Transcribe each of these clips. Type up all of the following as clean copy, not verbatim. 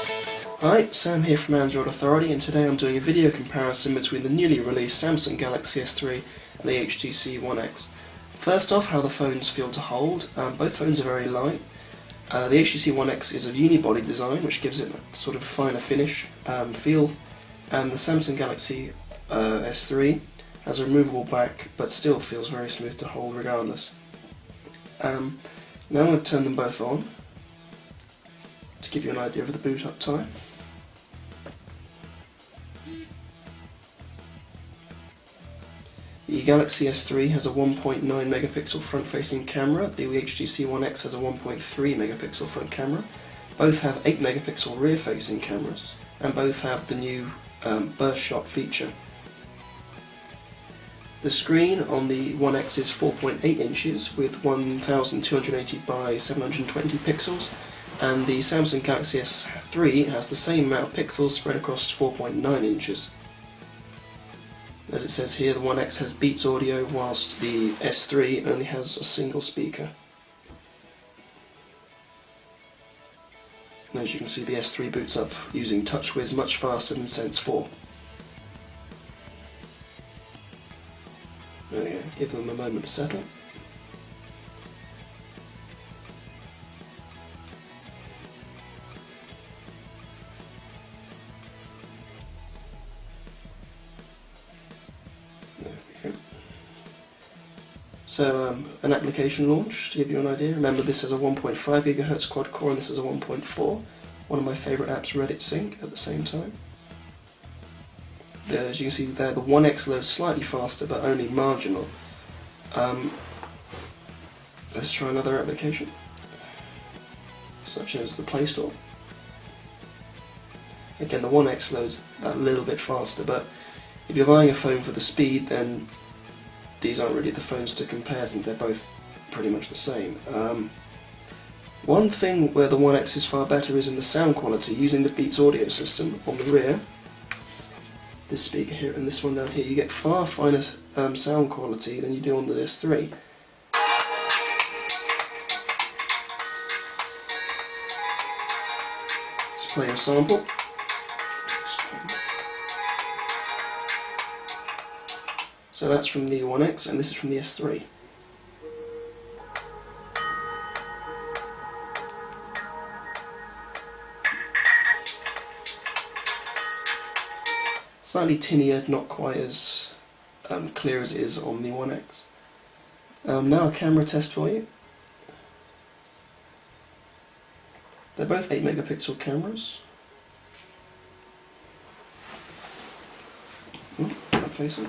Hi, Sam here from Android Authority, and today I'm doing a video comparison between the newly released Samsung Galaxy S3 and the HTC One X. First off, how the phones feel to hold. Both phones are very light. The HTC One X is a unibody design, which gives it a sort of finer finish feel, and the Samsung Galaxy S3 has a removable back, but still feels very smooth to hold regardless. Now I'm going to turn them both on to give you an idea of the boot up time. The Galaxy S3 has a 1.9 megapixel front-facing camera, the HTC One X has a 1.3 megapixel front camera. Both have 8 megapixel rear-facing cameras, and both have the new burst shot feature. The screen on the One X is 4.8 inches with 1280 by 720 pixels, and the Samsung Galaxy S3 has the same amount of pixels spread across 4.9 inches. As it says here, the One X has Beats audio, whilst the S3 only has a single speaker. And as you can see, the S3 boots up using TouchWiz much faster than Sense 4. There we go, give them a moment to settle. There we go. So an application launch, to give you an idea. Remember, this is a 1.5 GHz quad core and this is a 1.4. One of my favourite apps, Reddit Sync, at the same time. As you can see there, the One X loads slightly faster, but only marginal. Let's try another application, such as the Play Store. Again, the One X loads that little bit faster, but if you're buying a phone for the speed, then these aren't really the phones to compare, since they're both pretty much the same. One thing where the One X is far better is in the sound quality, using the Beats audio system on the rear. This speaker here and this one down here, you get far finer sound quality than you do on the S3. Let's play a sample. So that's from the One X and this is from the S3. Slightly tinnier, not quite as clear as it is on the One X. Now a camera test for you. They're both 8 megapixel cameras. Front facing.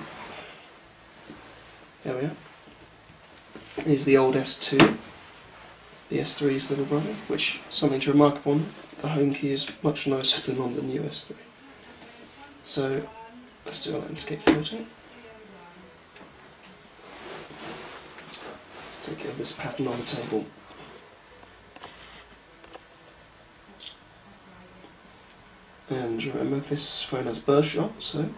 There we are. Here's the old S2, the S3's little brother, which something to remark upon, the home key is much nicer than on the new S3. So let's do a landscape photo. Take care of this pattern on the table. And remember, this phone has burst shot, so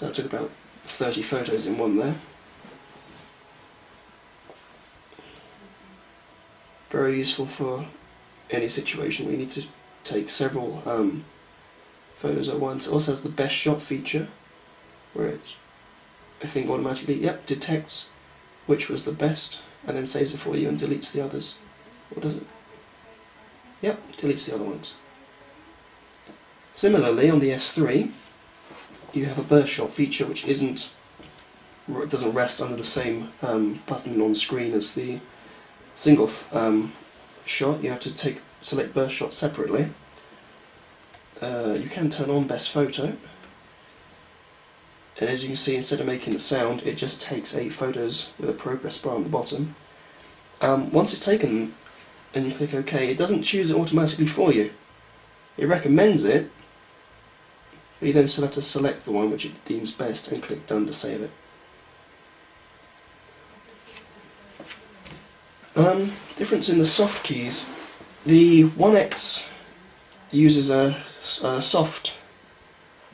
I took about 30 photos in one there. Very useful for any situation where you need to take several photos at once. It also has the best shot feature, where it, I think, automatically detects which was the best and then saves it for you and deletes the others. Or does it? Yep, deletes the other ones. Similarly, on the S3, you have a burst shot feature which doesn't rest under the same button on screen as the single shot. You have to select burst shot separately. You can turn on best photo, and as you can see, instead of making the sound, it just takes 8 photos with a progress bar on the bottom. Once it's taken and you click OK, it doesn't choose it automatically for you. It recommends it, but you then still have to select the one which it deems best and click Done to save it. Difference in the soft keys. The One X uses a soft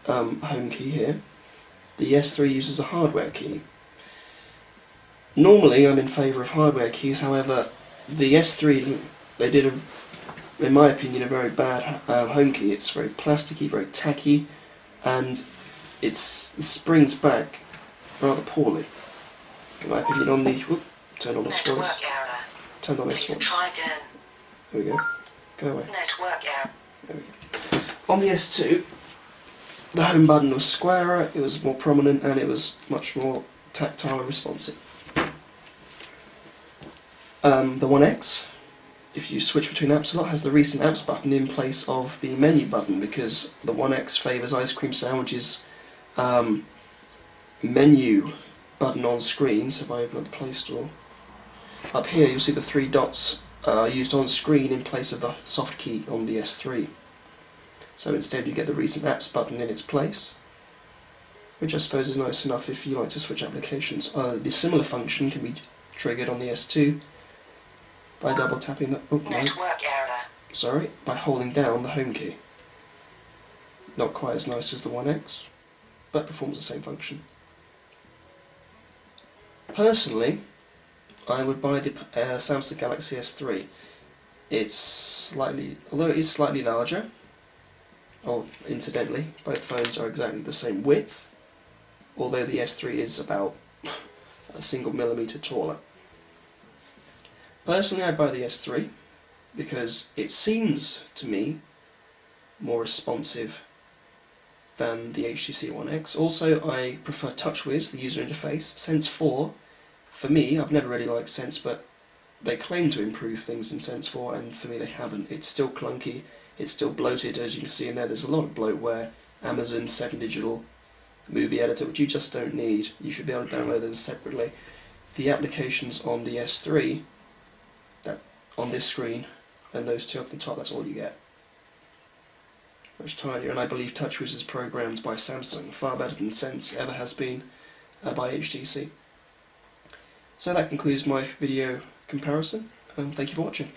home key here. The S3 uses a hardware key. Normally I'm in favour of hardware keys, however The S3 doesn't. They did in my opinion, a very bad home key. It's very plasticky, very tacky, and it springs back rather poorly. In my opinion, on the turn on this voice. Turn on this one. Try again. There we go. Go away. Network error. There we go. On the S2, the home button was squarer, it was more prominent, and it was much more tactile and responsive. The One X, if you switch between apps a lot, has the recent apps button in place of the menu button, because the One X favours Ice Cream Sandwich's menu button on screen. So if I open up the Play Store, up here you'll see the 3 dots used on screen in place of the soft key on the S3. So instead you get the recent apps button in its place, which I suppose is nice enough if you like to switch applications. The similar function can be triggered on the S2 by double tapping the network error. Sorry, by holding down the home key. Not quite as nice as the One X, but performs the same function. Personally, I would buy the Samsung Galaxy S3. Although it is slightly larger, incidentally, both phones are exactly the same width, although the S3 is about a single millimetre taller. Personally, I'd buy the S3 because it seems to me more responsive than the HTC One X. Also, I prefer TouchWiz, the user interface. Sense 4, for me, I've never really liked Sense, but they claim to improve things in Sense 4, and for me they haven't. It's still clunky, it's still bloated, as you can see in there. There's a lot of bloatware. Amazon 7 Digital movie editor, which you just don't need. You should be able to download those separately. The applications on the S3, on this screen, and those two up the top, that's all you get. Much tinier, and I believe TouchWiz is programmed by Samsung, far better than Sense ever has been by HTC. So that concludes my video comparison, and thank you for watching.